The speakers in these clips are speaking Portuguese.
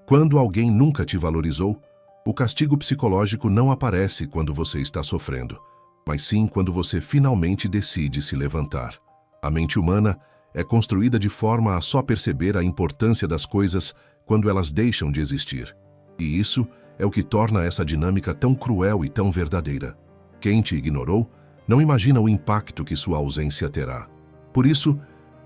Quando alguém nunca te valorizou, o castigo psicológico não aparece quando você está sofrendo, mas sim quando você finalmente decide se levantar. A mente humana é construída de forma a só perceber a importância das coisas quando elas deixam de existir. E isso é o que torna essa dinâmica tão cruel e tão verdadeira. Quem te ignorou não imagina o impacto que sua ausência terá. Por isso,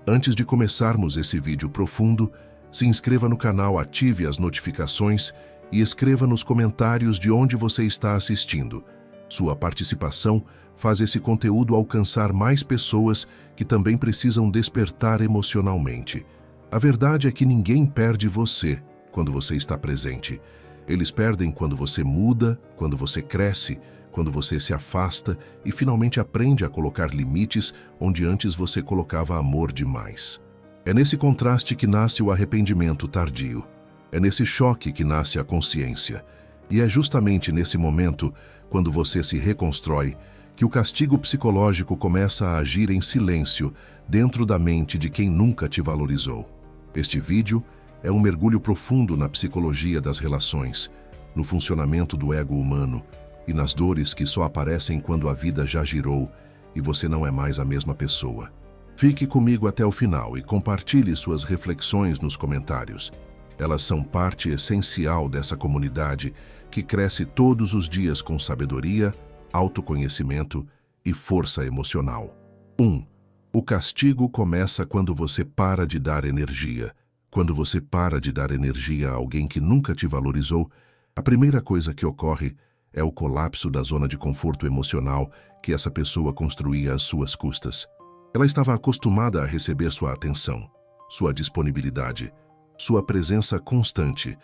antes de começarmos esse vídeo profundo, se inscreva no canal, ative as notificações e escreva nos comentários de onde você está assistindo. Sua participação faz esse conteúdo alcançar mais pessoas que também precisam despertar emocionalmente. A verdade é que ninguém perde você quando você está presente. Eles perdem quando você muda, quando você cresce, quando você se afasta e finalmente aprende a colocar limites onde antes você colocava amor demais. É nesse contraste que nasce o arrependimento tardio. É nesse choque que nasce a consciência. E é justamente nesse momento, quando você se reconstrói, que o castigo psicológico começa a agir em silêncio dentro da mente de quem nunca te valorizou. Este vídeo é um mergulho profundo na psicologia das relações, no funcionamento do ego humano e nas dores que só aparecem quando a vida já girou e você não é mais a mesma pessoa. Fique comigo até o final e compartilhe suas reflexões nos comentários. Elas são parte essencial dessa comunidade que cresce todos os dias com sabedoria, autoconhecimento e força emocional. 1. O castigo começa quando você para de dar energia. Quando você para de dar energia a alguém que nunca te valorizou, a primeira coisa que ocorre é o colapso da zona de conforto emocional que essa pessoa construía às suas custas. Ela estava acostumada a receber sua atenção, sua disponibilidade, sua presença constante,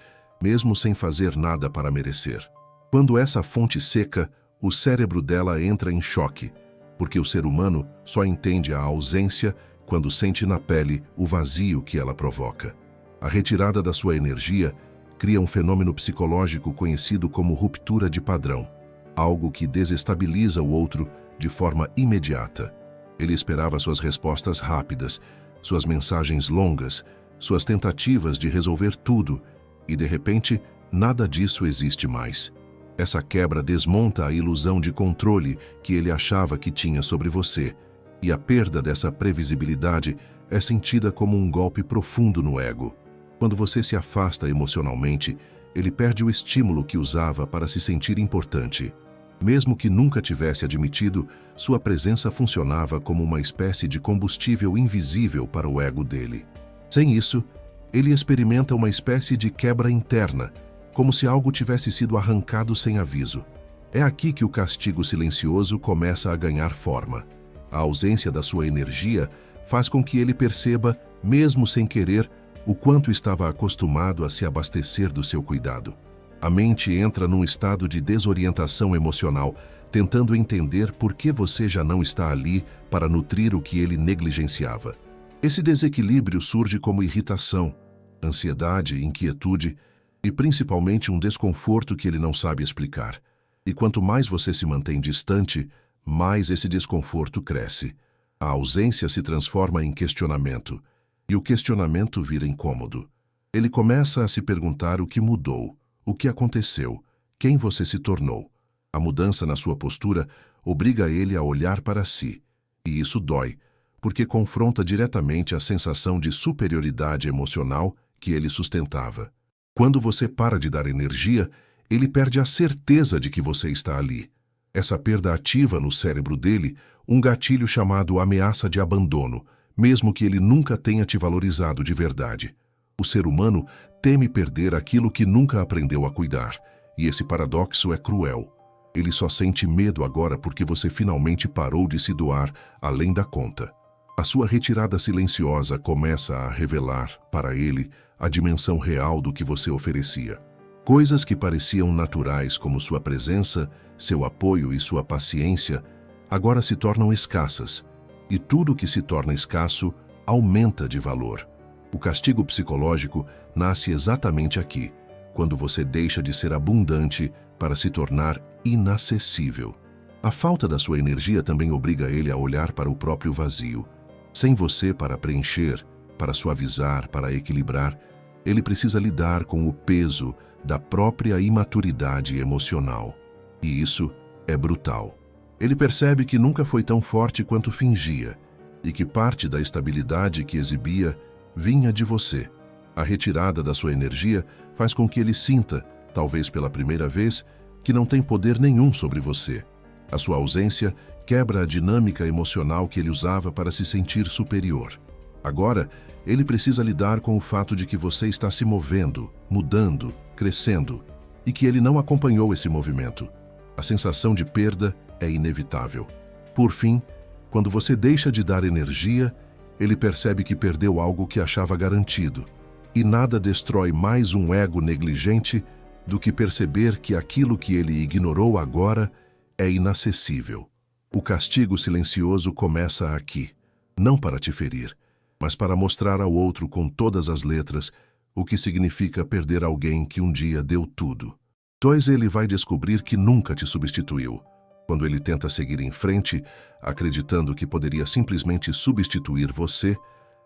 mesmo sem fazer nada para merecer. Quando essa fonte seca, o cérebro dela entra em choque, porque o ser humano só entende a ausência quando sente na pele o vazio que ela provoca. A retirada da sua energia cria um fenômeno psicológico conhecido como ruptura de padrão, algo que desestabiliza o outro de forma imediata. Ele esperava suas respostas rápidas, suas mensagens longas, suas tentativas de resolver tudo, e de repente, nada disso existe mais. Essa quebra desmonta a ilusão de controle que ele achava que tinha sobre você, e a perda dessa previsibilidade é sentida como um golpe profundo no ego. Quando você se afasta emocionalmente, ele perde o estímulo que usava para se sentir importante. Mesmo que nunca tivesse admitido, sua presença funcionava como uma espécie de combustível invisível para o ego dele. Sem isso, ele experimenta uma espécie de quebra interna, como se algo tivesse sido arrancado sem aviso. É aqui que o castigo silencioso começa a ganhar forma. A ausência da sua energia faz com que ele perceba, mesmo sem querer, o quanto estava acostumado a se abastecer do seu cuidado. A mente entra num estado de desorientação emocional, tentando entender por que você já não está ali para nutrir o que ele negligenciava. Esse desequilíbrio surge como irritação, ansiedade, inquietude e principalmente um desconforto que ele não sabe explicar. E quanto mais você se mantém distante, mais esse desconforto cresce. A ausência se transforma em questionamento, e o questionamento vira incômodo. Ele começa a se perguntar o que mudou, o que aconteceu, quem você se tornou. A mudança na sua postura obriga ele a olhar para si, e isso dói, porque confronta diretamente a sensação de superioridade emocional que ele sustentava. Quando você para de dar energia, ele perde a certeza de que você está ali. Essa perda ativa no cérebro dele um gatilho chamado ameaça de abandono, mesmo que ele nunca tenha te valorizado de verdade. O ser humano teme perder aquilo que nunca aprendeu a cuidar, e esse paradoxo é cruel. Ele só sente medo agora porque você finalmente parou de se doar além da conta. A sua retirada silenciosa começa a revelar, para ele, a dimensão real do que você oferecia. Coisas que pareciam naturais como sua presença, seu apoio e sua paciência, agora se tornam escassas, e tudo que se torna escasso aumenta de valor. O castigo psicológico nasce exatamente aqui, quando você deixa de ser abundante para se tornar inacessível. A falta da sua energia também obriga ele a olhar para o próprio vazio. Sem você para preencher, para suavizar, para equilibrar, Ele precisa lidar com o peso da própria imaturidade emocional. E isso é brutal. Ele percebe que nunca foi tão forte quanto fingia e que parte da estabilidade que exibia vinha de você. A retirada da sua energia faz com que ele sinta, talvez pela primeira vez, que não tem poder nenhum sobre você. A sua ausência quebra a dinâmica emocional que ele usava para se sentir superior. Agora, ele precisa lidar com o fato de que você está se movendo, mudando, crescendo, e que ele não acompanhou esse movimento. A sensação de perda é inevitável. Por fim, quando você deixa de dar energia, ele percebe que perdeu algo que achava garantido. E nada destrói mais um ego negligente do que perceber que aquilo que ele ignorou agora é inacessível. O castigo silencioso começa aqui, não para te ferir, mas para mostrar ao outro com todas as letras o que significa perder alguém que um dia deu tudo. Depois ele vai descobrir que nunca te substituiu. Quando ele tenta seguir em frente, acreditando que poderia simplesmente substituir você,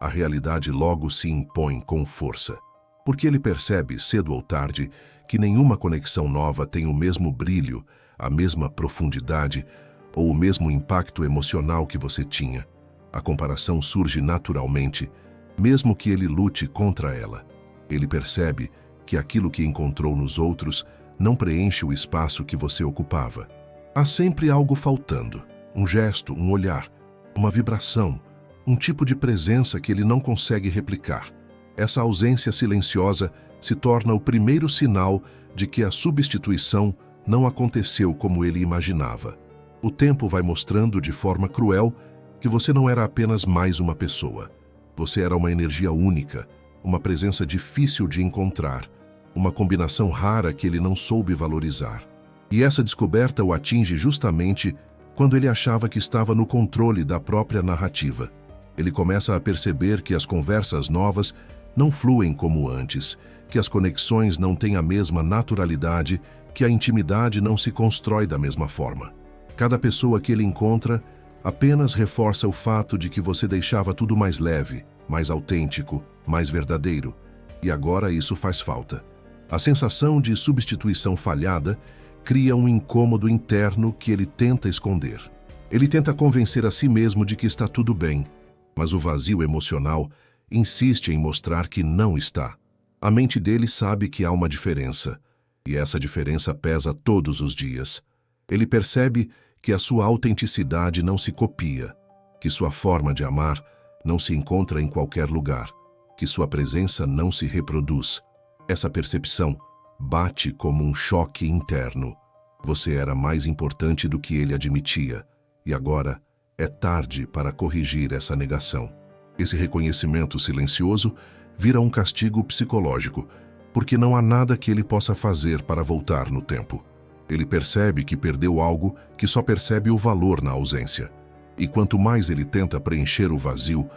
a realidade logo se impõe com força. Porque ele percebe, cedo ou tarde, que nenhuma conexão nova tem o mesmo brilho, a mesma profundidade ou o mesmo impacto emocional que você tinha. A comparação surge naturalmente, mesmo que ele lute contra ela. Ele percebe que aquilo que encontrou nos outros não preenche o espaço que você ocupava. Há sempre algo faltando, um gesto, um olhar, uma vibração, um tipo de presença que ele não consegue replicar. Essa ausência silenciosa se torna o primeiro sinal de que a substituição não aconteceu como ele imaginava. O tempo vai mostrando de forma cruel que você não era apenas mais uma pessoa. Você era uma energia única, uma presença difícil de encontrar, uma combinação rara que ele não soube valorizar. E essa descoberta o atinge justamente quando ele achava que estava no controle da própria narrativa. Ele começa a perceber que as conversas novas não fluem como antes, que as conexões não têm a mesma naturalidade, que a intimidade não se constrói da mesma forma. Cada pessoa que ele encontra apenas reforça o fato de que você deixava tudo mais leve, mais autêntico, mais verdadeiro. E agora isso faz falta. A sensação de substituição falhada cria um incômodo interno que ele tenta esconder. Ele tenta convencer a si mesmo de que está tudo bem, mas o vazio emocional insiste em mostrar que não está. A mente dele sabe que há uma diferença, e essa diferença pesa todos os dias. Ele percebe que a sua autenticidade não se copia, que sua forma de amar não se encontra em qualquer lugar, que sua presença não se reproduz. Essa percepção bate como um choque interno. Você era mais importante do que ele admitia, e agora é tarde para corrigir essa negação. Esse reconhecimento silencioso vira um castigo psicológico, porque não há nada que ele possa fazer para voltar no tempo. Ele percebe que perdeu algo que só percebe o valor na ausência. E quanto mais ele tenta preencher o vazio,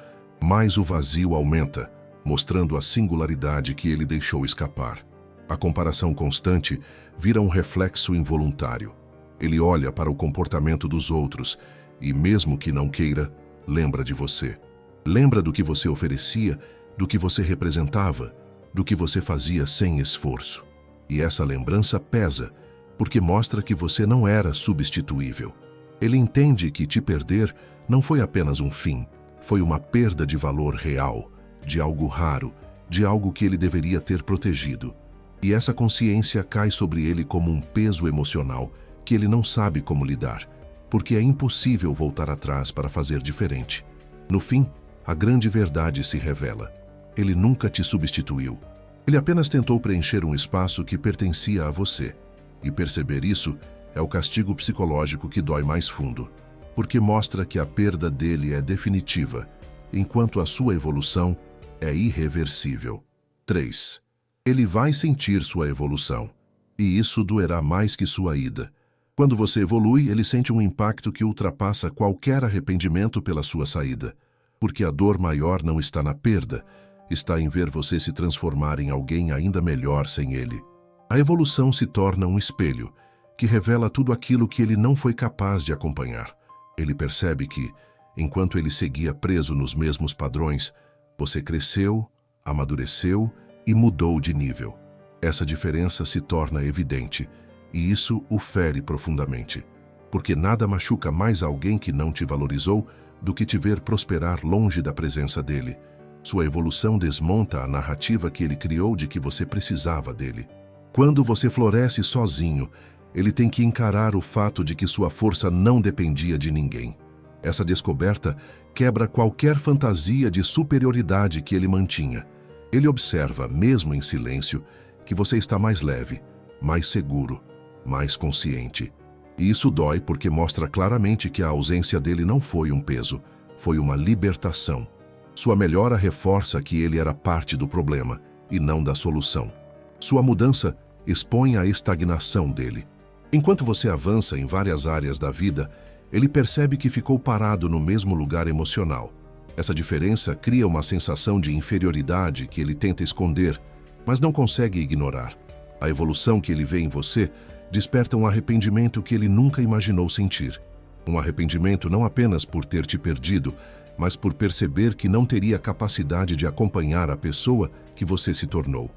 mais o vazio aumenta, mostrando a singularidade que ele deixou escapar. A comparação constante vira um reflexo involuntário. Ele olha para o comportamento dos outros e, mesmo que não queira, lembra de você. Lembra do que você oferecia, do que você representava, do que você fazia sem esforço. E essa lembrança pesa, porque mostra que você não era substituível. Ele entende que te perder não foi apenas um fim, foi uma perda de valor real, de algo raro, de algo que ele deveria ter protegido. E essa consciência cai sobre ele como um peso emocional que ele não sabe como lidar, porque é impossível voltar atrás para fazer diferente. No fim, a grande verdade se revela. Ele nunca te substituiu. Ele apenas tentou preencher um espaço que pertencia a você. E perceber isso é o castigo psicológico que dói mais fundo, porque mostra que a perda dele é definitiva, enquanto a sua evolução é irreversível. 3. Ele vai sentir sua evolução, e isso doerá mais que sua ida. Quando você evolui, ele sente um impacto que ultrapassa qualquer arrependimento pela sua saída, porque a dor maior não está na perda, está em ver você se transformar em alguém ainda melhor sem ele. A evolução se torna um espelho, que revela tudo aquilo que ele não foi capaz de acompanhar. Ele percebe que, enquanto ele seguia preso nos mesmos padrões, você cresceu, amadureceu e mudou de nível. Essa diferença se torna evidente, e isso o fere profundamente, porque nada machuca mais alguém que não te valorizou do que te ver prosperar longe da presença dele. Sua evolução desmonta a narrativa que ele criou de que você precisava dele. Quando você floresce sozinho, ele tem que encarar o fato de que sua força não dependia de ninguém. Essa descoberta quebra qualquer fantasia de superioridade que ele mantinha. Ele observa, mesmo em silêncio, que você está mais leve, mais seguro, mais consciente. E isso dói porque mostra claramente que a ausência dele não foi um peso, foi uma libertação. Sua melhora reforça que ele era parte do problema e não da solução. Sua mudança expõe a estagnação dele. Enquanto você avança em várias áreas da vida, ele percebe que ficou parado no mesmo lugar emocional. Essa diferença cria uma sensação de inferioridade que ele tenta esconder, mas não consegue ignorar. A evolução que ele vê em você desperta um arrependimento que ele nunca imaginou sentir. Um arrependimento não apenas por ter te perdido, mas por perceber que não teria capacidade de acompanhar a pessoa que você se tornou.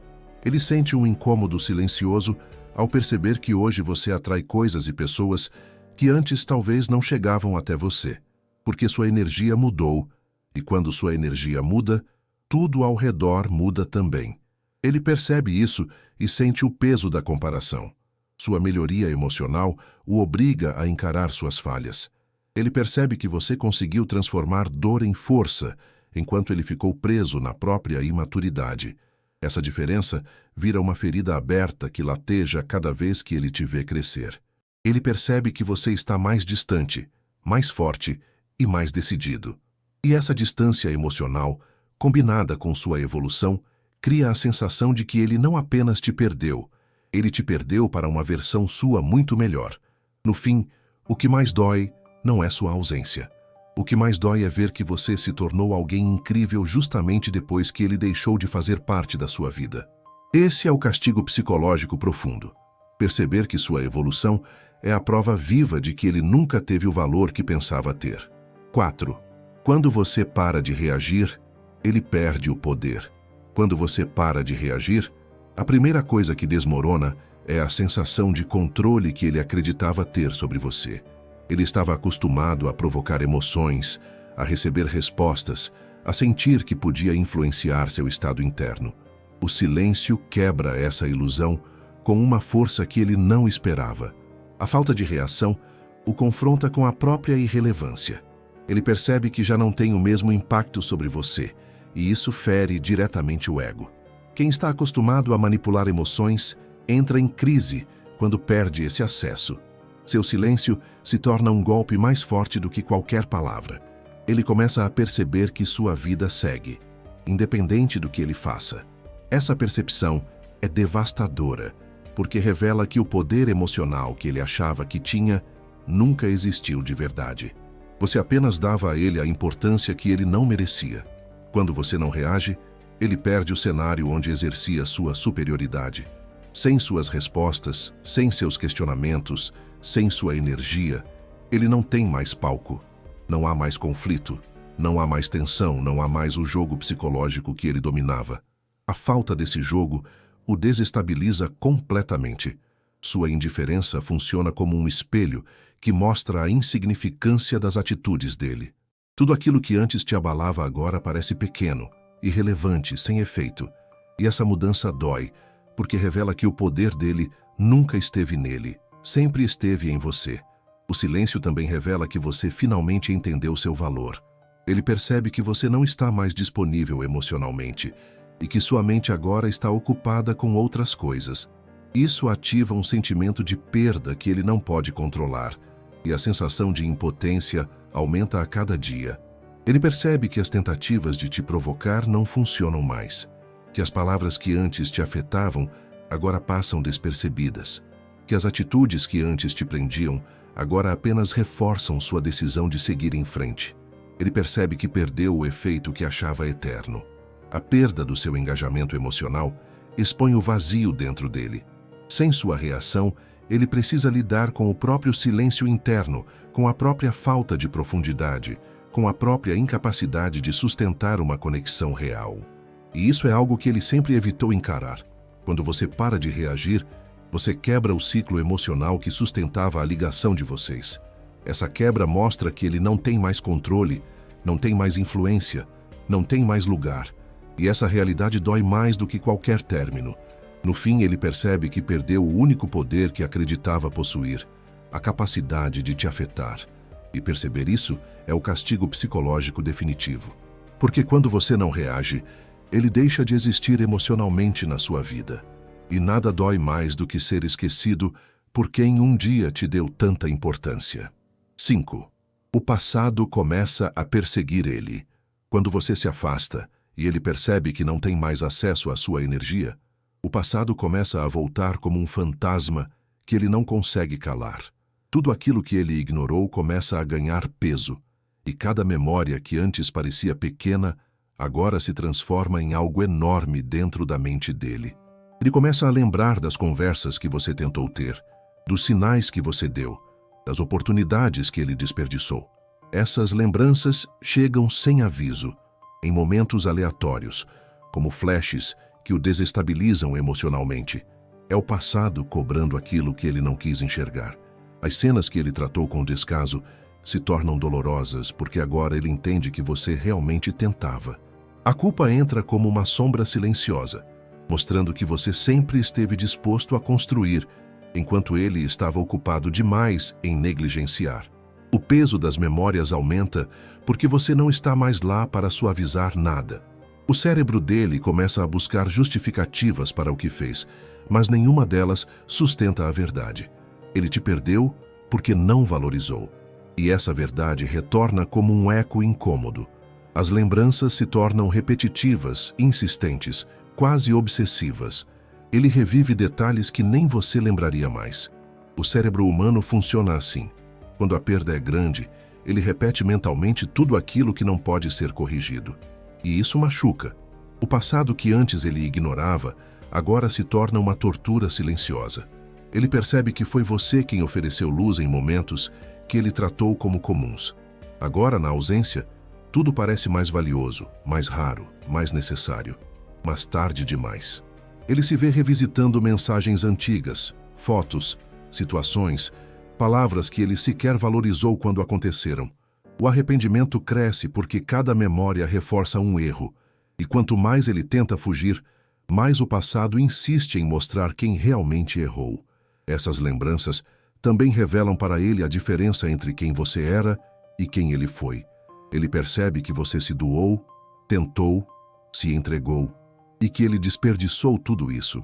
Ele sente um incômodo silencioso ao perceber que hoje você atrai coisas e pessoas que antes talvez não chegavam até você, porque sua energia mudou, e quando sua energia muda, tudo ao redor muda também. Ele percebe isso e sente o peso da comparação. Sua melhoria emocional o obriga a encarar suas falhas. Ele percebe que você conseguiu transformar dor em força, enquanto ele ficou preso na própria imaturidade. Essa diferença vira uma ferida aberta que lateja cada vez que ele te vê crescer. Ele percebe que você está mais distante, mais forte e mais decidido. E essa distância emocional, combinada com sua evolução, cria a sensação de que ele não apenas te perdeu, ele te perdeu para uma versão sua muito melhor. No fim, o que mais dói não é sua ausência. O que mais dói é ver que você se tornou alguém incrível justamente depois que ele deixou de fazer parte da sua vida. Esse é o castigo psicológico profundo. Perceber que sua evolução é a prova viva de que ele nunca teve o valor que pensava ter. 4. Quando você para de reagir, ele perde o poder. Quando você para de reagir, a primeira coisa que desmorona é a sensação de controle que ele acreditava ter sobre você. Ele estava acostumado a provocar emoções, a receber respostas, a sentir que podia influenciar seu estado interno. O silêncio quebra essa ilusão com uma força que ele não esperava. A falta de reação o confronta com a própria irrelevância. Ele percebe que já não tem o mesmo impacto sobre você, e isso fere diretamente o ego. Quem está acostumado a manipular emoções entra em crise quando perde esse acesso. Seu silêncio se torna um golpe mais forte do que qualquer palavra. Ele começa a perceber que sua vida segue, independente do que ele faça. Essa percepção é devastadora, porque revela que o poder emocional que ele achava que tinha nunca existiu de verdade. Você apenas dava a ele a importância que ele não merecia. Quando você não reage, ele perde o cenário onde exercia sua superioridade. Sem suas respostas, sem seus questionamentos, sem sua energia, ele não tem mais palco. Não há mais conflito, não há mais tensão, não há mais o jogo psicológico que ele dominava. A falta desse jogo o desestabiliza completamente. Sua indiferença funciona como um espelho que mostra a insignificância das atitudes dele. Tudo aquilo que antes te abalava agora parece pequeno, irrelevante, sem efeito. E essa mudança dói, porque revela que o poder dele nunca esteve nele, sempre esteve em você. O silêncio também revela que você finalmente entendeu seu valor. Ele percebe que você não está mais disponível emocionalmente e que sua mente agora está ocupada com outras coisas. Isso ativa um sentimento de perda que ele não pode controlar, e a sensação de impotência aumenta a cada dia. Ele percebe que as tentativas de te provocar não funcionam mais, que as palavras que antes te afetavam agora passam despercebidas, que as atitudes que antes te prendiam agora apenas reforçam sua decisão de seguir em frente. Ele percebe que perdeu o efeito que achava eterno. A perda do seu engajamento emocional expõe o vazio dentro dele. Sem sua reação, ele precisa lidar com o próprio silêncio interno, com a própria falta de profundidade, com a própria incapacidade de sustentar uma conexão real. E isso é algo que ele sempre evitou encarar. Quando você para de reagir, você quebra o ciclo emocional que sustentava a ligação de vocês. Essa quebra mostra que ele não tem mais controle, não tem mais influência, não tem mais lugar. E essa realidade dói mais do que qualquer término. No fim, ele percebe que perdeu o único poder que acreditava possuir, a capacidade de te afetar. E perceber isso é o castigo psicológico definitivo. Porque quando você não reage, ele deixa de existir emocionalmente na sua vida. E nada dói mais do que ser esquecido por quem um dia te deu tanta importância. 5. O passado começa a perseguir ele. Quando você se afasta e ele percebe que não tem mais acesso à sua energia, o passado começa a voltar como um fantasma que ele não consegue calar. Tudo aquilo que ele ignorou começa a ganhar peso, e cada memória que antes parecia pequena, agora se transforma em algo enorme dentro da mente dele. Ele começa a lembrar das conversas que você tentou ter, dos sinais que você deu, das oportunidades que ele desperdiçou. Essas lembranças chegam sem aviso, em momentos aleatórios, como flashes que o desestabilizam emocionalmente. É o passado cobrando aquilo que ele não quis enxergar. As cenas que ele tratou com descaso se tornam dolorosas porque agora ele entende que você realmente tentava. A culpa entra como uma sombra silenciosa, mostrando que você sempre esteve disposto a construir, enquanto ele estava ocupado demais em negligenciar. O peso das memórias aumenta porque você não está mais lá para suavizar nada. O cérebro dele começa a buscar justificativas para o que fez, mas nenhuma delas sustenta a verdade. Ele te perdeu porque não valorizou. E essa verdade retorna como um eco incômodo. As lembranças se tornam repetitivas, insistentes, quase obsessivas. Ele revive detalhes que nem você lembraria mais. O cérebro humano funciona assim. Quando a perda é grande, ele repete mentalmente tudo aquilo que não pode ser corrigido. E isso machuca. O passado que antes ele ignorava, agora se torna uma tortura silenciosa. Ele percebe que foi você quem ofereceu luz em momentos que ele tratou como comuns. Agora, na ausência, tudo parece mais valioso, mais raro, mais necessário. Mas tarde demais. Ele se vê revisitando mensagens antigas, fotos, situações, palavras que ele sequer valorizou quando aconteceram. O arrependimento cresce porque cada memória reforça um erro, e quanto mais ele tenta fugir, mais o passado insiste em mostrar quem realmente errou. Essas lembranças também revelam para ele a diferença entre quem você era e quem ele foi. Ele percebe que você se doou, tentou, se entregou, e que ele desperdiçou tudo isso.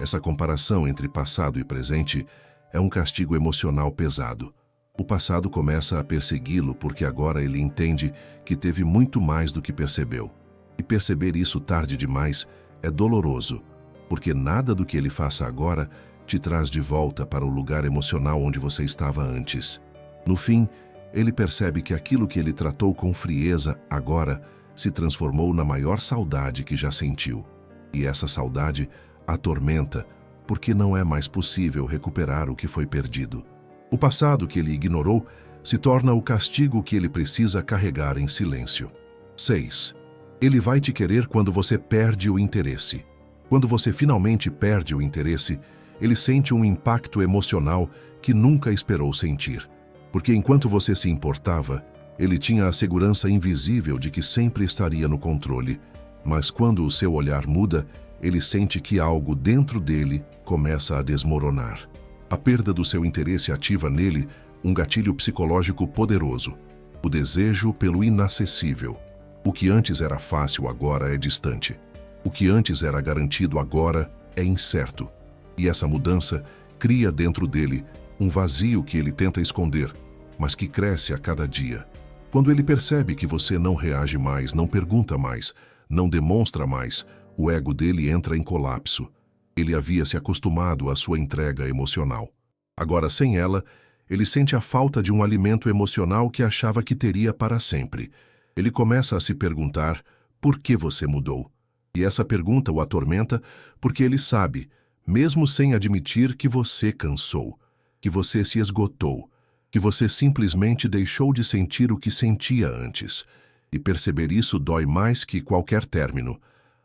Essa comparação entre passado e presente é um castigo emocional pesado. O passado começa a persegui-lo porque agora ele entende que teve muito mais do que percebeu. E perceber isso tarde demais é doloroso, porque nada do que ele faça agora te traz de volta para o lugar emocional onde você estava antes. No fim, ele percebe que aquilo que ele tratou com frieza agora se transformou na maior saudade que já sentiu. E essa saudade atormenta porque não é mais possível recuperar o que foi perdido. O passado que ele ignorou se torna o castigo que ele precisa carregar em silêncio. 6. Ele vai te querer quando você perde o interesse. Quando você finalmente perde o interesse, ele sente um impacto emocional que nunca esperou sentir. Porque enquanto você se importava, ele tinha a segurança invisível de que sempre estaria no controle. Mas quando o seu olhar muda, ele sente que algo dentro dele começa a desmoronar. A perda do seu interesse ativa nele um gatilho psicológico poderoso, o desejo pelo inacessível. O que antes era fácil agora é distante. O que antes era garantido agora é incerto. E essa mudança cria dentro dele um vazio que ele tenta esconder, mas que cresce a cada dia. Quando ele percebe que você não reage mais, não pergunta mais, não demonstra mais, o ego dele entra em colapso. Ele havia se acostumado à sua entrega emocional. Agora, sem ela, ele sente a falta de um alimento emocional que achava que teria para sempre. Ele começa a se perguntar por que você mudou. E essa pergunta o atormenta porque ele sabe, mesmo sem admitir, que você cansou, que você se esgotou, que você simplesmente deixou de sentir o que sentia antes. E perceber isso dói mais que qualquer término.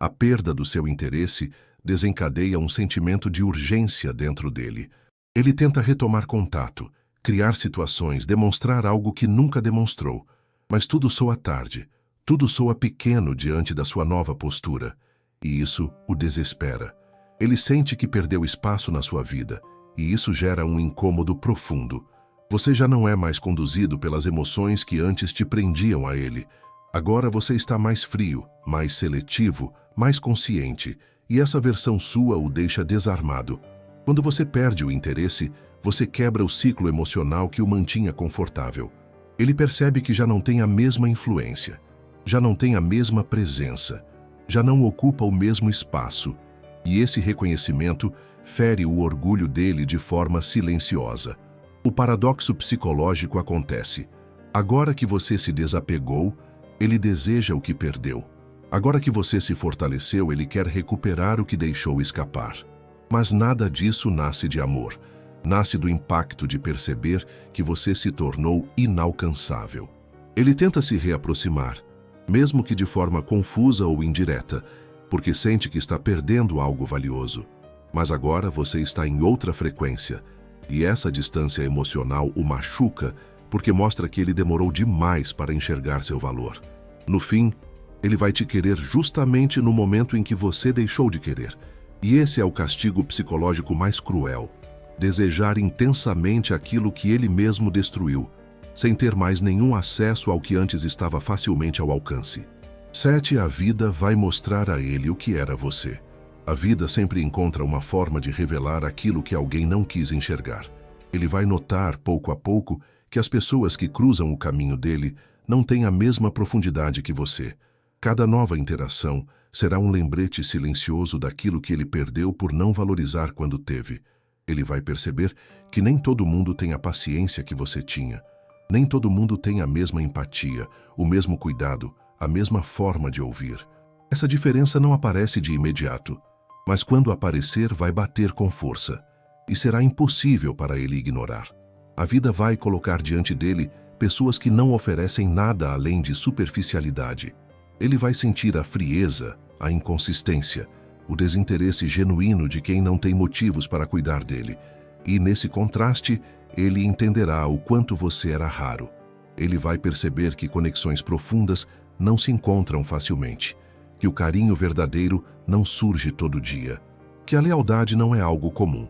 A perda do seu interesse desencadeia um sentimento de urgência dentro dele. Ele tenta retomar contato, criar situações, demonstrar algo que nunca demonstrou. Mas tudo soa tarde, tudo soa pequeno diante da sua nova postura. E isso o desespera. Ele sente que perdeu espaço na sua vida, e isso gera um incômodo profundo. Você já não é mais conduzido pelas emoções que antes te prendiam a ele. Agora você está mais frio, mais seletivo, mais consciente, e essa versão sua o deixa desarmado. Quando você perde o interesse, você quebra o ciclo emocional que o mantinha confortável. Ele percebe que já não tem a mesma influência, já não tem a mesma presença, já não ocupa o mesmo espaço, e esse reconhecimento fere o orgulho dele de forma silenciosa. O paradoxo psicológico acontece. Agora que você se desapegou, ele deseja o que perdeu. Agora que você se fortaleceu, ele quer recuperar o que deixou escapar. Mas nada disso nasce de amor. Nasce do impacto de perceber que você se tornou inalcançável. Ele tenta se reaproximar, mesmo que de forma confusa ou indireta, porque sente que está perdendo algo valioso. Mas agora você está em outra frequência, e essa distância emocional o machuca porque mostra que ele demorou demais para enxergar seu valor. No fim, ele vai te querer justamente no momento em que você deixou de querer. E esse é o castigo psicológico mais cruel. Desejar intensamente aquilo que ele mesmo destruiu, sem ter mais nenhum acesso ao que antes estava facilmente ao alcance. 7. A vida vai mostrar a ele o que era você. A vida sempre encontra uma forma de revelar aquilo que alguém não quis enxergar. Ele vai notar, pouco a pouco, que as pessoas que cruzam o caminho dele não têm a mesma profundidade que você. Cada nova interação será um lembrete silencioso daquilo que ele perdeu por não valorizar quando teve. Ele vai perceber que nem todo mundo tem a paciência que você tinha. Nem todo mundo tem a mesma empatia, o mesmo cuidado, a mesma forma de ouvir. Essa diferença não aparece de imediato, mas quando aparecer vai bater com força, e será impossível para ele ignorar. A vida vai colocar diante dele pessoas que não oferecem nada além de superficialidade. Ele vai sentir a frieza, a inconsistência, o desinteresse genuíno de quem não tem motivos para cuidar dele. E nesse contraste, ele entenderá o quanto você era raro. Ele vai perceber que conexões profundas não se encontram facilmente, que o carinho verdadeiro não surge todo dia, que a lealdade não é algo comum,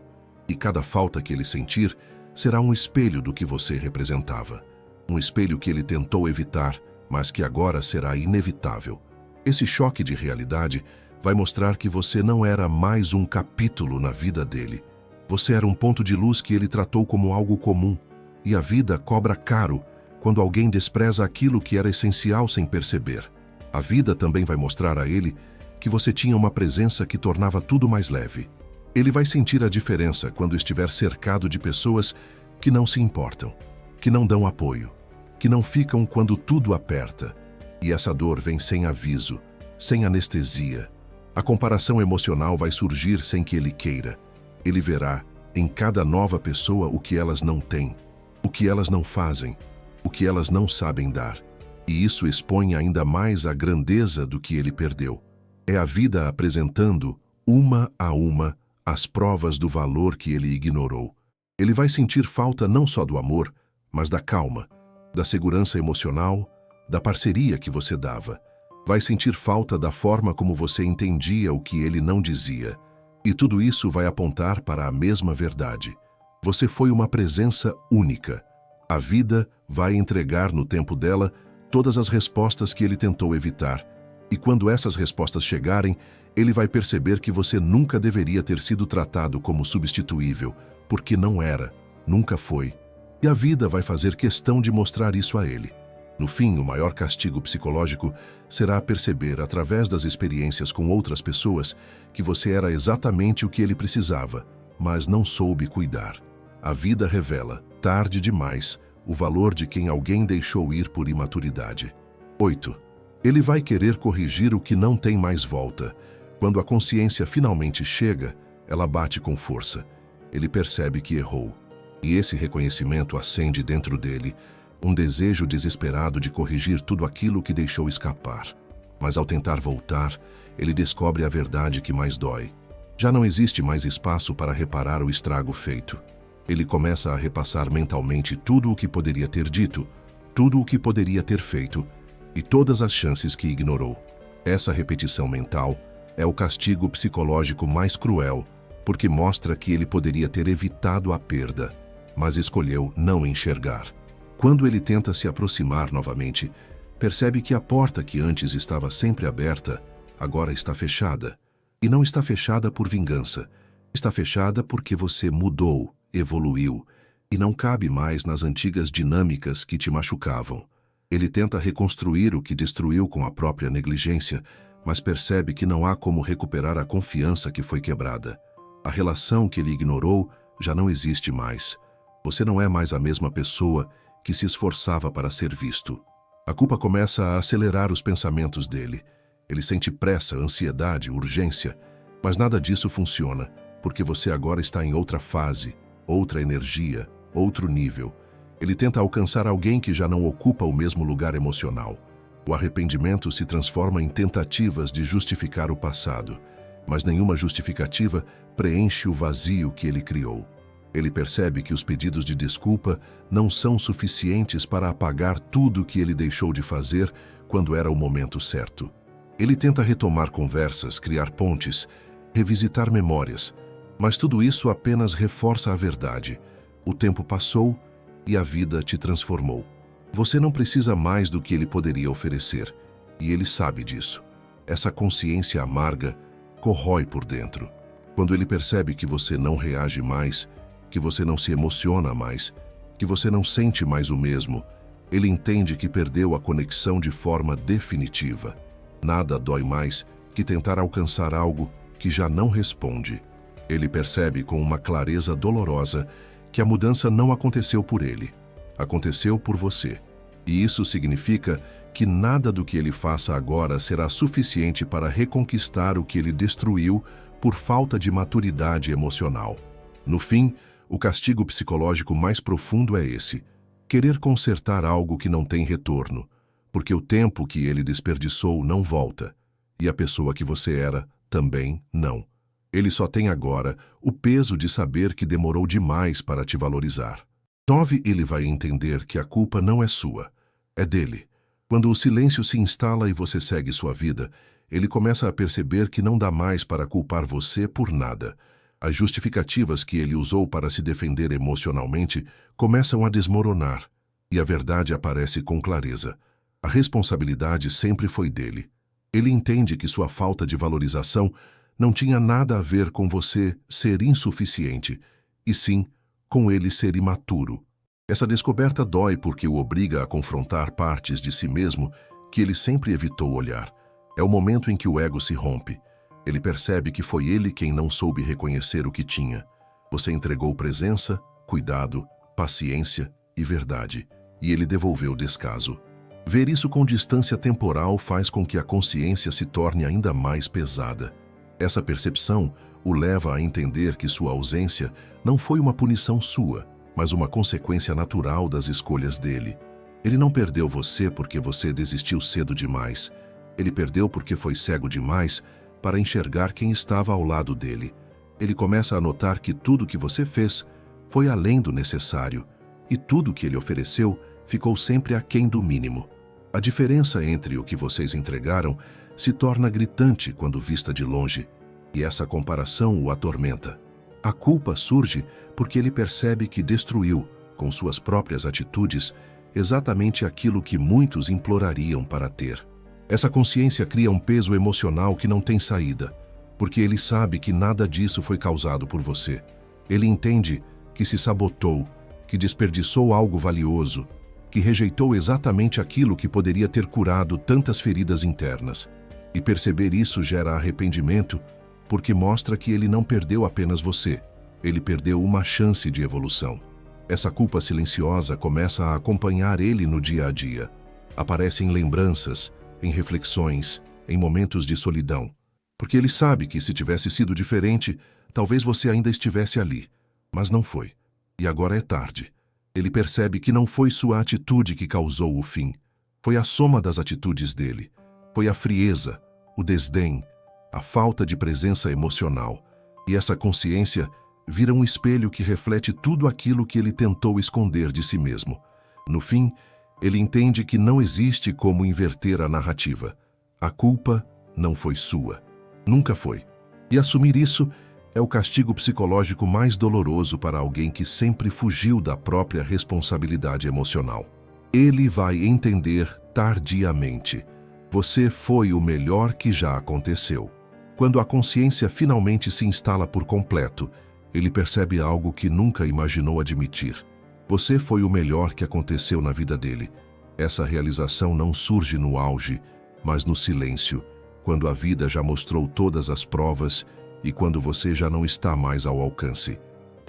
e cada falta que ele sentir será um espelho do que você representava. Um espelho que ele tentou evitar, mas que agora será inevitável. Esse choque de realidade vai mostrar que você não era mais um capítulo na vida dele. Você era um ponto de luz que ele tratou como algo comum, e a vida cobra caro quando alguém despreza aquilo que era essencial sem perceber. A vida também vai mostrar a ele que você tinha uma presença que tornava tudo mais leve. Ele vai sentir a diferença quando estiver cercado de pessoas que não se importam, que não dão apoio, que não ficam quando tudo aperta. E essa dor vem sem aviso, sem anestesia. A comparação emocional vai surgir sem que ele queira. Ele verá em cada nova pessoa o que elas não têm, o que elas não fazem, o que elas não sabem dar. E isso expõe ainda mais a grandeza do que ele perdeu. É a vida apresentando, uma a uma, as provas do valor que ele ignorou. Ele vai sentir falta não só do amor, mas da calma, da segurança emocional, da parceria que você dava. Vai sentir falta da forma como você entendia o que ele não dizia. E tudo isso vai apontar para a mesma verdade. Você foi uma presença única. A vida vai entregar no tempo dela todas as respostas que ele tentou evitar. E quando essas respostas chegarem, ele vai perceber que você nunca deveria ter sido tratado como substituível, porque não era, nunca foi. E a vida vai fazer questão de mostrar isso a ele. No fim, o maior castigo psicológico será perceber, através das experiências com outras pessoas, que você era exatamente o que ele precisava, mas não soube cuidar. A vida revela, tarde demais, o valor de quem alguém deixou ir por imaturidade. 8. Ele vai querer corrigir o que não tem mais volta. Quando a consciência finalmente chega, ela bate com força. Ele percebe que errou. E esse reconhecimento acende dentro dele um desejo desesperado de corrigir tudo aquilo que deixou escapar. Mas ao tentar voltar, ele descobre a verdade que mais dói. Já não existe mais espaço para reparar o estrago feito. Ele começa a repassar mentalmente tudo o que poderia ter dito, tudo o que poderia ter feito e todas as chances que ignorou. Essa repetição mental é o castigo psicológico mais cruel, porque mostra que ele poderia ter evitado a perda, mas escolheu não enxergar. Quando ele tenta se aproximar novamente, percebe que a porta que antes estava sempre aberta, agora está fechada. E não está fechada por vingança. Está fechada porque você mudou, evoluiu, e não cabe mais nas antigas dinâmicas que te machucavam. Ele tenta reconstruir o que destruiu com a própria negligência, mas percebe que não há como recuperar a confiança que foi quebrada. A relação que ele ignorou já não existe mais. Você não é mais a mesma pessoa que se esforçava para ser visto. A culpa começa a acelerar os pensamentos dele. Ele sente pressa, ansiedade, urgência, mas nada disso funciona, porque você agora está em outra fase, outra energia, outro nível. Ele tenta alcançar alguém que já não ocupa o mesmo lugar emocional. O arrependimento se transforma em tentativas de justificar o passado, mas nenhuma justificativa preenche o vazio que ele criou. Ele percebe que os pedidos de desculpa não são suficientes para apagar tudo que ele deixou de fazer quando era o momento certo. Ele tenta retomar conversas, criar pontes, revisitar memórias, mas tudo isso apenas reforça a verdade. O tempo passou e a vida te transformou. Você não precisa mais do que ele poderia oferecer, e ele sabe disso. Essa consciência amarga corrói por dentro. Quando ele percebe que você não reage mais, que você não se emociona mais, que você não sente mais o mesmo, ele entende que perdeu a conexão de forma definitiva. Nada dói mais que tentar alcançar algo que já não responde. Ele percebe com uma clareza dolorosa que a mudança não aconteceu por ele, aconteceu por você. E isso significa que nada do que ele faça agora será suficiente para reconquistar o que ele destruiu por falta de maturidade emocional. No fim, o castigo psicológico mais profundo é esse: querer consertar algo que não tem retorno, porque o tempo que ele desperdiçou não volta, e a pessoa que você era também não. Ele só tem agora o peso de saber que demorou demais para te valorizar. 9. Ele vai entender que a culpa não é sua, é dele. Quando o silêncio se instala e você segue sua vida, ele começa a perceber que não dá mais para culpar você por nada. As justificativas que ele usou para se defender emocionalmente começam a desmoronar, e a verdade aparece com clareza. A responsabilidade sempre foi dele. Ele entende que sua falta de valorização não tinha nada a ver com você ser insuficiente, e sim com ele ser imaturo. Essa descoberta dói porque o obriga a confrontar partes de si mesmo que ele sempre evitou olhar. É o momento em que o ego se rompe. Ele percebe que foi ele quem não soube reconhecer o que tinha. Você entregou presença, cuidado, paciência e verdade, e ele devolveu descaso. Ver isso com distância temporal faz com que a consciência se torne ainda mais pesada. Essa percepção o leva a entender que sua ausência não foi uma punição sua, mas uma consequência natural das escolhas dele. Ele não perdeu você porque você desistiu cedo demais. Ele perdeu porque foi cego demais para enxergar quem estava ao lado dele. Ele começa a notar que tudo que você fez foi além do necessário, e tudo que ele ofereceu ficou sempre aquém do mínimo. A diferença entre o que vocês entregaram se torna gritante quando vista de longe, e essa comparação o atormenta. A culpa surge porque ele percebe que destruiu, com suas próprias atitudes, exatamente aquilo que muitos implorariam para ter. Essa consciência cria um peso emocional que não tem saída, porque ele sabe que nada disso foi causado por você. Ele entende que se sabotou, que desperdiçou algo valioso, que rejeitou exatamente aquilo que poderia ter curado tantas feridas internas. E perceber isso gera arrependimento, porque mostra que ele não perdeu apenas você, ele perdeu uma chance de evolução. Essa culpa silenciosa começa a acompanhar ele no dia a dia. Aparece em lembranças, em reflexões, em momentos de solidão. Porque ele sabe que se tivesse sido diferente, talvez você ainda estivesse ali. Mas não foi. E agora é tarde. Ele percebe que não foi sua atitude que causou o fim. Foi a soma das atitudes dele. Foi a frieza, o desdém, a falta de presença emocional. E essa consciência vira um espelho que reflete tudo aquilo que ele tentou esconder de si mesmo. No fim, ele entende que não existe como inverter a narrativa. A culpa não foi sua. Nunca foi. E assumir isso é o castigo psicológico mais doloroso para alguém que sempre fugiu da própria responsabilidade emocional. Ele vai entender tardiamente. Você foi o melhor que já aconteceu. Quando a consciência finalmente se instala por completo, ele percebe algo que nunca imaginou admitir. Você foi o melhor que aconteceu na vida dele. Essa realização não surge no auge, mas no silêncio, quando a vida já mostrou todas as provas e quando você já não está mais ao alcance.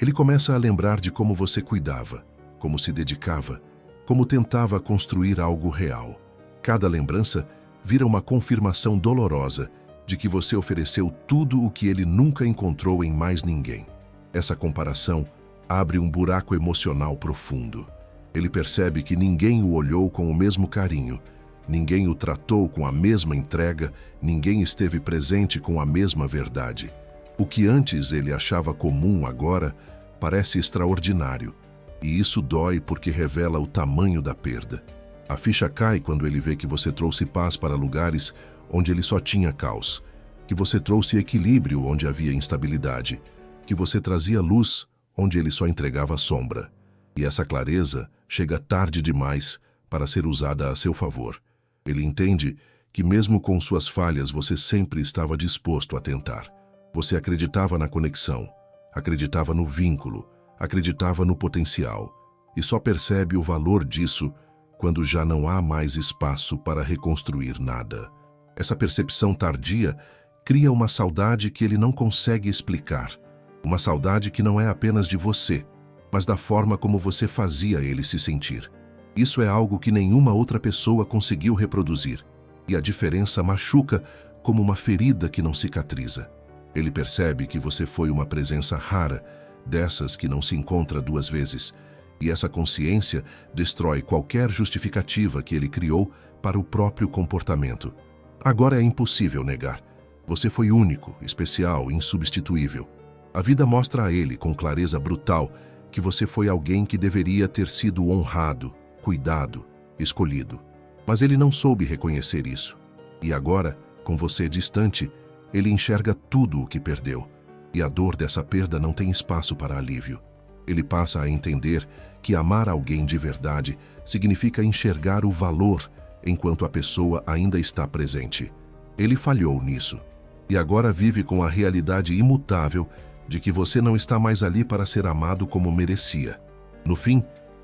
Ele começa a lembrar de como você cuidava, como se dedicava, como tentava construir algo real. Cada lembrança vira uma confirmação dolorosa de que você ofereceu tudo o que ele nunca encontrou em mais ninguém. Essa comparação abre um buraco emocional profundo. Ele percebe que ninguém o olhou com o mesmo carinho, ninguém o tratou com a mesma entrega, ninguém esteve presente com a mesma verdade. O que antes ele achava comum agora parece extraordinário, e isso dói porque revela o tamanho da perda. A ficha cai quando ele vê que você trouxe paz para lugares onde ele só tinha caos, que você trouxe equilíbrio onde havia instabilidade, que você trazia luz onde ele só entregava sombra. E essa clareza chega tarde demais para ser usada a seu favor. Ele entende que mesmo com suas falhas você sempre estava disposto a tentar. Você acreditava na conexão, acreditava no vínculo, acreditava no potencial, e só percebe o valor disso quando já não há mais espaço para reconstruir nada. Essa percepção tardia cria uma saudade que ele não consegue explicar. Uma saudade que não é apenas de você, mas da forma como você fazia ele se sentir. Isso é algo que nenhuma outra pessoa conseguiu reproduzir, e a diferença machuca como uma ferida que não cicatriza. Ele percebe que você foi uma presença rara, dessas que não se encontra duas vezes, e essa consciência destrói qualquer justificativa que ele criou para o próprio comportamento. Agora é impossível negar. Você foi único, especial, insubstituível. A vida mostra a ele, com clareza brutal, que você foi alguém que deveria ter sido honrado, cuidado, escolhido. Mas ele não soube reconhecer isso. E agora, com você distante, ele enxerga tudo o que perdeu. E a dor dessa perda não tem espaço para alívio. Ele passa a entender que amar alguém de verdade significa enxergar o valor enquanto a pessoa ainda está presente. Ele falhou nisso. E agora vive com a realidade imutável de que você não está mais ali para ser amado como merecia. No fim,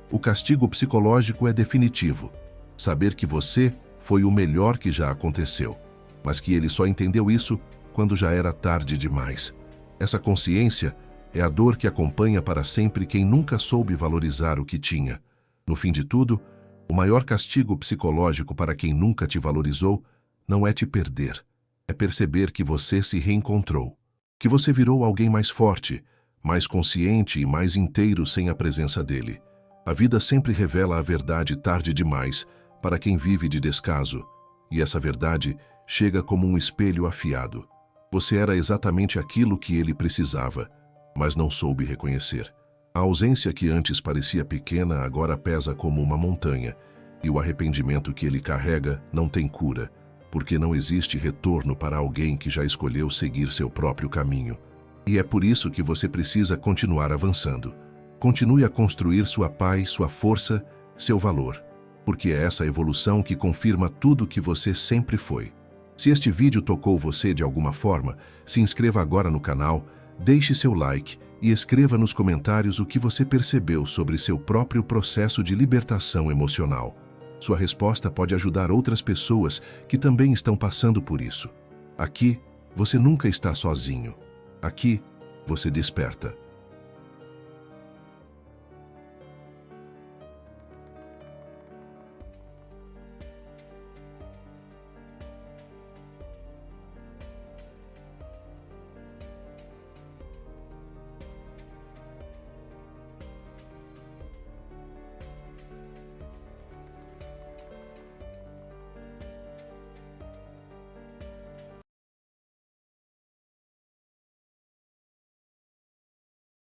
o castigo psicológico é definitivo. Saber que você foi o melhor que já aconteceu, mas que ele só entendeu isso quando já era tarde demais. Essa consciência é a dor que acompanha para sempre quem nunca soube valorizar o que tinha. No fim de tudo, o maior castigo psicológico para quem nunca te valorizou não é te perder, é perceber que você se reencontrou, que você virou alguém mais forte, mais consciente e mais inteiro sem a presença dele. A vida sempre revela a verdade tarde demais para quem vive de descaso, e essa verdade chega como um espelho afiado. Você era exatamente aquilo que ele precisava, mas não soube reconhecer. A ausência que antes parecia pequena agora pesa como uma montanha, e o arrependimento que ele carrega não tem cura, porque não existe retorno para alguém que já escolheu seguir seu próprio caminho. E é por isso que você precisa continuar avançando. Continue a construir sua paz, sua força, seu valor, porque é essa evolução que confirma tudo que você sempre foi. Se este vídeo tocou você de alguma forma, se inscreva agora no canal, deixe seu like e escreva nos comentários o que você percebeu sobre seu próprio processo de libertação emocional. Sua resposta pode ajudar outras pessoas que também estão passando por isso. Aqui, você nunca está sozinho. Aqui, você desperta.